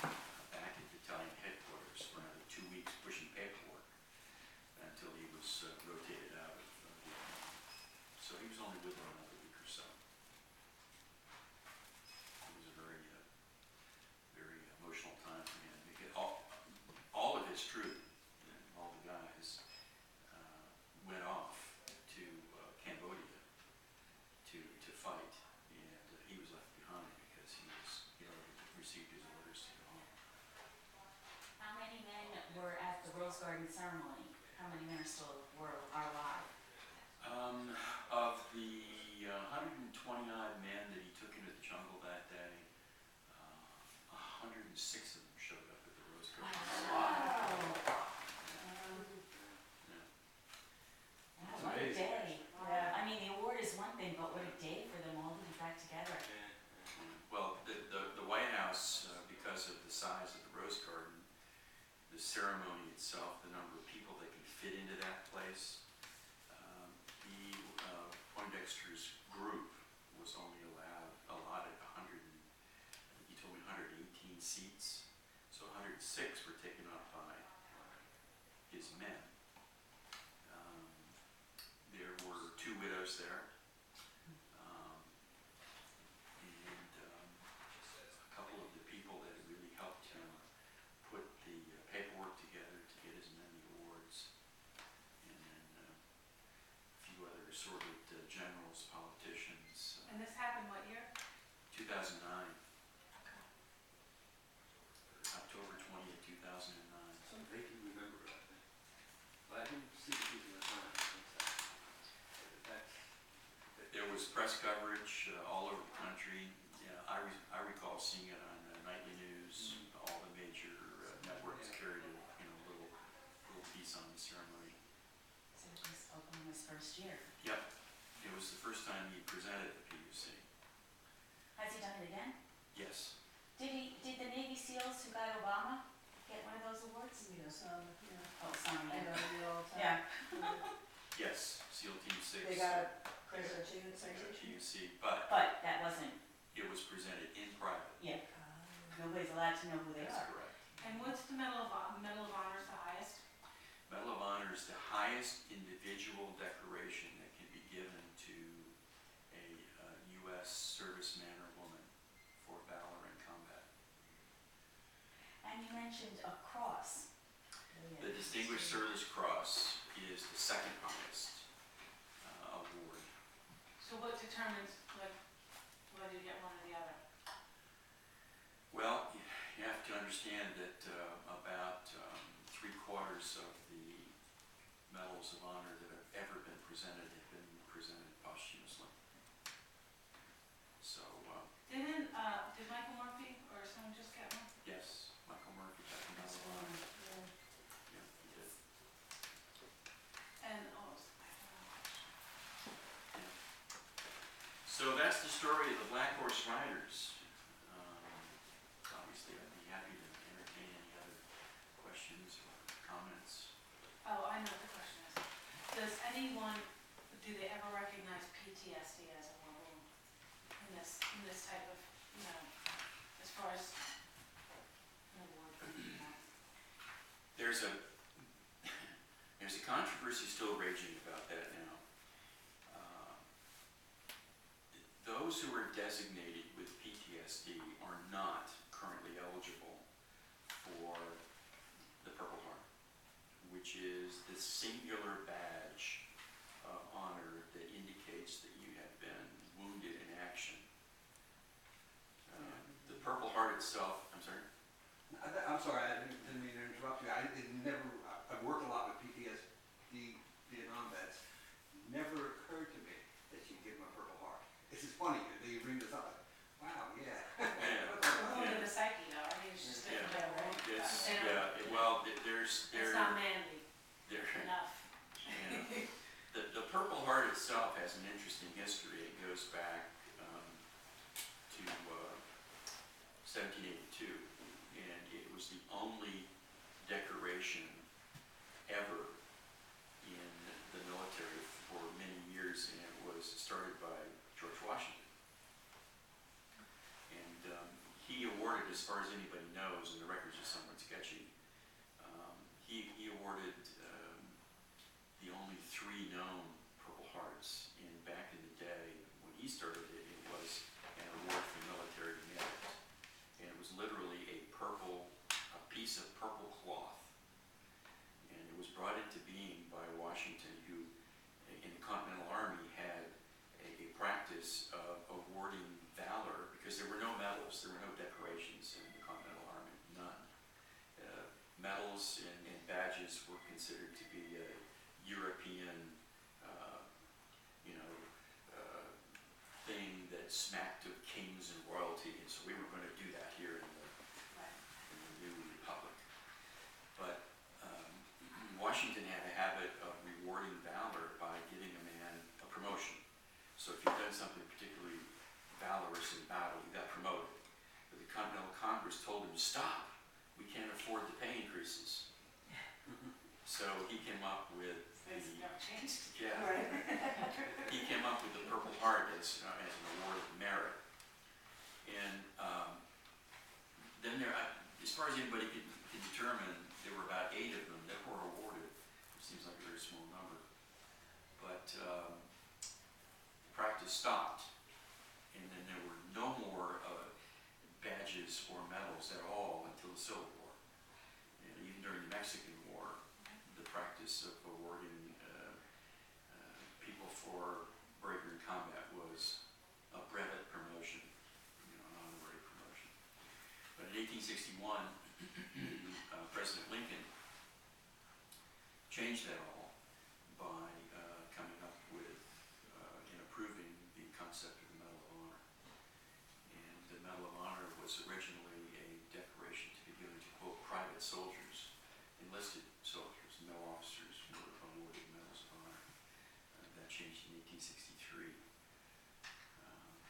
back at battalion headquarters for another 2 weeks pushing paperwork until he was rotated out of Vietnam. So he was only with them another week or so. It was a very emotional time for him. Because all of his troop, and all the guys, went off to Cambodia to fight, and he was left behind because he already received his orders to go home. how many men were at the Rose Garden ceremony? How many men are alive? Of the 129 men that he took into the jungle that day, 106 of them showed up at the Rose Garden. Wow. Yeah. Wow, what a amazing. day. Yeah, I mean, the award is one thing, but what a day for them all to be back together. Well, the White House, because of the size of the Rose Garden, the ceremony itself, the number of people that can fit into that place, Poindexter's group was only allotted 100, he told me 118 seats, so 106 were taken up by his men. There were 2 widows there. A couple of the people that really helped him put the paperwork together to get his men the awards, and then a few other assorted generals, politicians. And this happened what year? 2009, October 20th, 2009. Some vaguely remember it, I think. But I didn't see the people at the time. There was press coverage all over the country. Yeah, I recall seeing it on nightly news. All the major networks carried a little piece on the ceremony. So it was Oklahoma's first year. Yep, it was the first time he presented at the PUC. Has he done it again? Yes. Did the Navy SEALs who got Obama get one of those awards? Yeah. Oh, some, I yeah. know, we all Yeah. Yes, SEAL Team 6. They got There's a, PUC, but but that wasn't, it was presented in private. yeah, nobody's allowed to know who they That's are. correct. And what's the Medal of Honor is the highest? Medal of Honor is the highest individual decoration that can be given to a U.S. serviceman or woman for valor in combat. And you mentioned a cross. The Distinguished Service Cross is the second highest award. So what determines, like, whether you get one or the other? Well, you have to understand that about 3/4 of the medals of honor that have ever been presented have been presented posthumously. So, Did Michael Murphy or someone just get one? yes, Michael Murphy got the Medal of Honor. Yeah, he did. And, So that's the story of the BlackHorse Riders. Obviously, I'd be happy to entertain any other questions or comments. I know what the question is. Do they ever recognize PTSD as a level in this type of, as far as an award? There's a controversy still raging about that now. Those who are designated with PTSD are not currently eligible for the Purple Heart, which is the singular badge of honor that indicates that you have been wounded in action. The Purple Heart itself, I'm sorry? I'm sorry, I didn't mean to interrupt you. I've worked a lot with PTSD Vietnam vets. Never occurred to me that you give them a Purple Heart. This is funny, that you bring this up. Wow, yeah. Only the psyche though, I mean, it's just Yeah. different, right? It's, They don't- there's, It's not manly enough. The Purple Heart itself has an interesting history. It goes back to 1782, and it was the only decoration ever in the military for many years, and it was started by George Washington. And he awarded, as far as anybody knows, and the records are somewhat sketchy, he awarded the only 3 known Purple Hearts. And back in the day, when he started it, it was an award for military merit. And it was literally a piece of purple cloth. And it was brought into being by Washington, who in the Continental Army had a practice of awarding valor, because there were no medals, there were no decorations in the Continental Army, none. Medals and badges were considered to be a European, thing that smacked of kings and royalty, and so we were going to do that here in the new republic. But Washington had a habit of rewarding valor by giving a man a promotion. So if you've done something particularly valorous in battle, you got promoted. But the Continental Congress told him, stop, we can't afford the pay increases. So he came up with It's never changed. yeah, he came up with the Purple Heart as an award of merit. And then as far as anybody can determine, there were about 8 of them that were awarded. It seems like a very small number. But practice stopped, and then there were no more badges or medals at all until the Civil War. And even during the Mexican War, the practice of awarding people for bravery in combat was a brevet promotion, an honorary promotion. But in 1861, President Lincoln changed that all by coming up with and approving the concept of the Medal of Honor. And the Medal of Honor was originally a decoration to be given to, quote, private soldiers, enlisted soldiers. No officers were awarded medals of honor. That changed in 1863.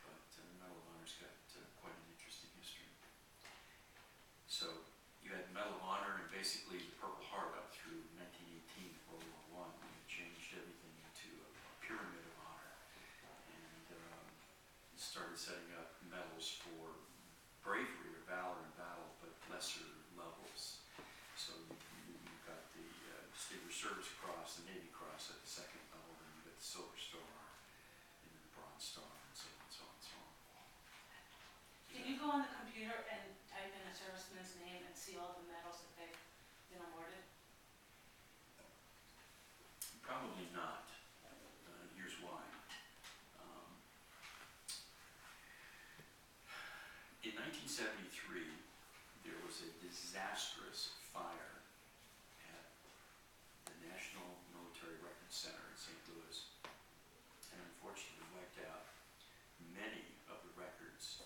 But the Medal of Honor's got quite an interesting history. So you had the Medal of Honor and basically the Purple Heart up through 1918, World War I, when it changed everything into a pyramid of honor. started setting up medals for bravery or valor in battle, but lesser levels. So you've got the Distinguished Service Cross, the Navy Cross at the second level, and you've got the Silver Star, and then the Bronze Star, and so on and so on and so on. Can you go on the computer and type in a serviceman's name and see all the medals that they've been awarded? Probably not. Here's why. In 1973, there was a disastrous fire at the National Military Records Center in St. Louis, and unfortunately wiped out many of the records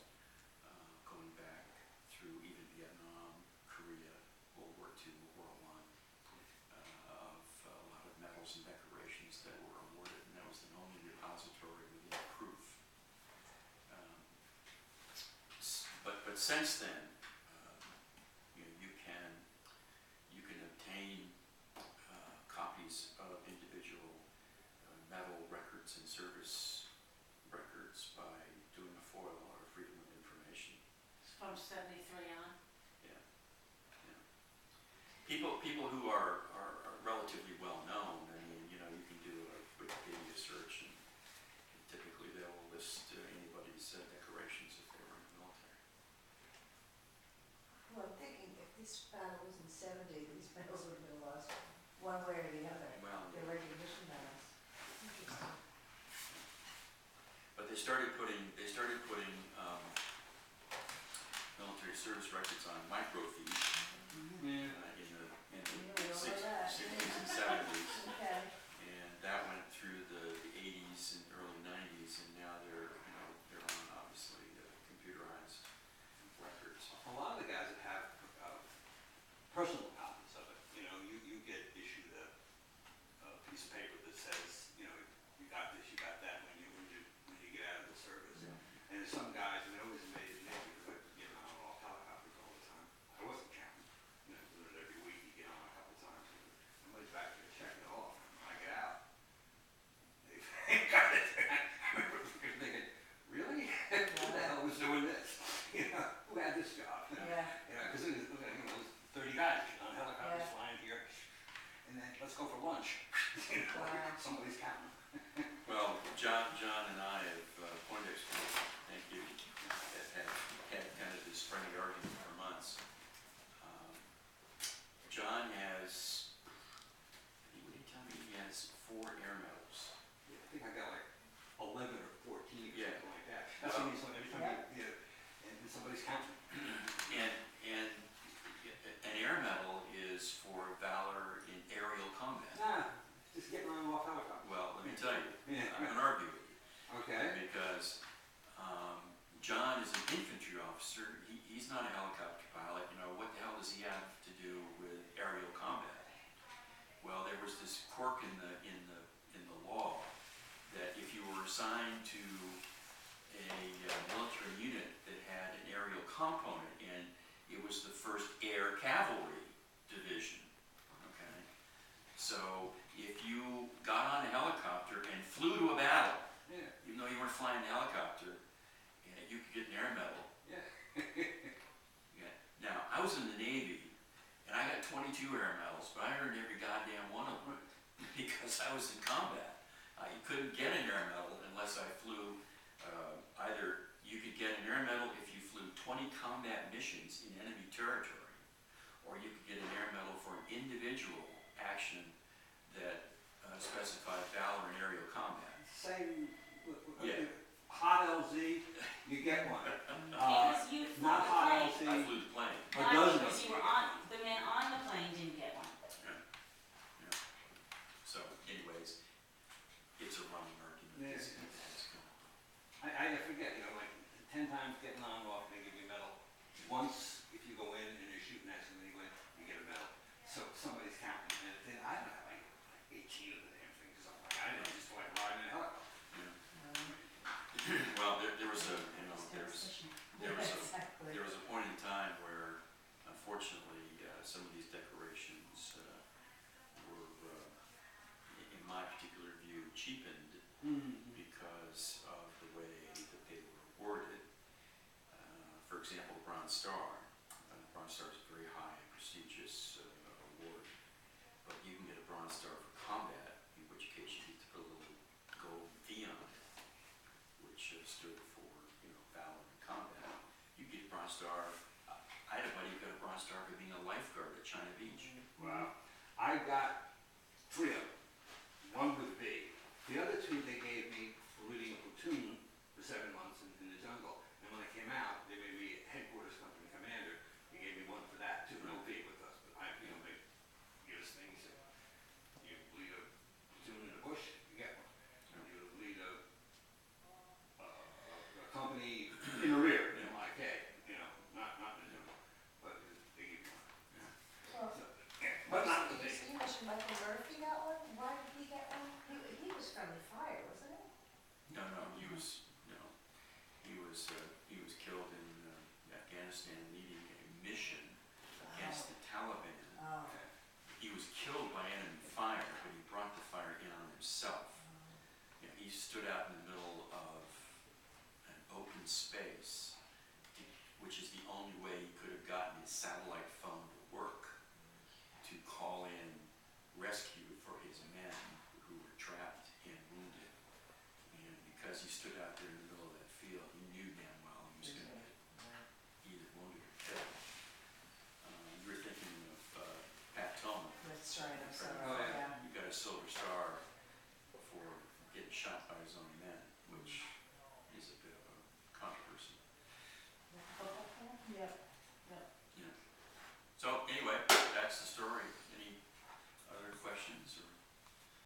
going back through even Vietnam, Korea, World War II, World War I, of a lot of medals and decorations that were awarded, and that was the only repository within proof. But since then, you can obtain copies of individual medal records and service records by doing a FOIL or Freedom of Information. It's from 73 on. Yeah. People who are relatively well known. I mean, you can do a Wikipedia search, and typically they will list anybody's decorations if they were in the military. Well, I'm thinking if this battle was in '70, these medals would have been lost one way or the other. Well, They're recognition medals. Interesting. but they started putting military service records on microfiche Yeah. in the Yeah, we don't know that. 60s and 70s. Okay. And that went through the 80s and early 90s, and now they're on obviously computerized records. A lot of the guys that have personal copies of it, you get issued a piece of paper that says, you got this, you got that when you get out of the service. And there's some guys, it always amazes me because I get on all helicopters all the time. I wasn't counting, doing it every week, you get on a couple times. Somebody's back there checking it off. When I get out, they got it. I remember thinking, really? Who the hell was doing this? Who had this job? Yeah. Because it was 30 guys on helicopters flying here, and then let's go for lunch. Wow. Somebody's counting. Well, John and I have Poindex, thank you, have had kind of this friendly argument for months. John has, what did he tell me? He has 4 air medals. I think I got like 11 or 14 or Yeah. something like that. That's what I mean, so every time and somebody's counting. And an air medal is for valor in aerial combat. Just getting around off helicopter. Well, let me tell you, Yeah. I'm going to argue with you. Okay. Because John is an infantry officer. He's not a helicopter pilot. What the hell does he have to do with aerial combat? Well, there was this quirk in the law that if you were assigned to a military unit that had an aerial component in, it was the 1st Air Cavalry Division. Okay, so if you got on a helicopter and flew to a battle, Yeah. even though you weren't flying the helicopter, you could get an air medal. Yeah. Yeah. Now, I was in the Navy, and I got 22 air medals, but I earned every goddamn one of them because I was in combat. You couldn't get an air medal unless I flew, either you could get an air medal if you flew 20 combat missions in enemy territory, or you could get an air medal for an individual action that specified valor in aerial combat. Same. Yeah. Hot LZ, you get one. Because you flew Not the hot plane. LZ. I flew the plane. Or Not doesn't because it? you were the man on the plane didn't get one. Yeah. So, anyways, it's a running argument. Yeah. It's I forget, like 10 times getting on and off, they give you a medal. Once, if you go in and you're shooting at somebody, you get a medal. So somebody's counting, and then I don't have like 18 of the damn thing, because I'm like, I didn't just like riding a helicopter. Well, there was a, Exactly. there was a point in time where, unfortunately, some of these decorations were, in my particular view, cheapened because of the way that they were Bronze Star. Bronze Star is a very high, prestigious award, but you can get a Bronze Star for combat, in which case you get to put a little gold V on it, which stood for, valor in combat. You get Bronze Star. I had a buddy who got a Bronze Star for being a lifeguard at China Beach. Wow. I got 3 of them.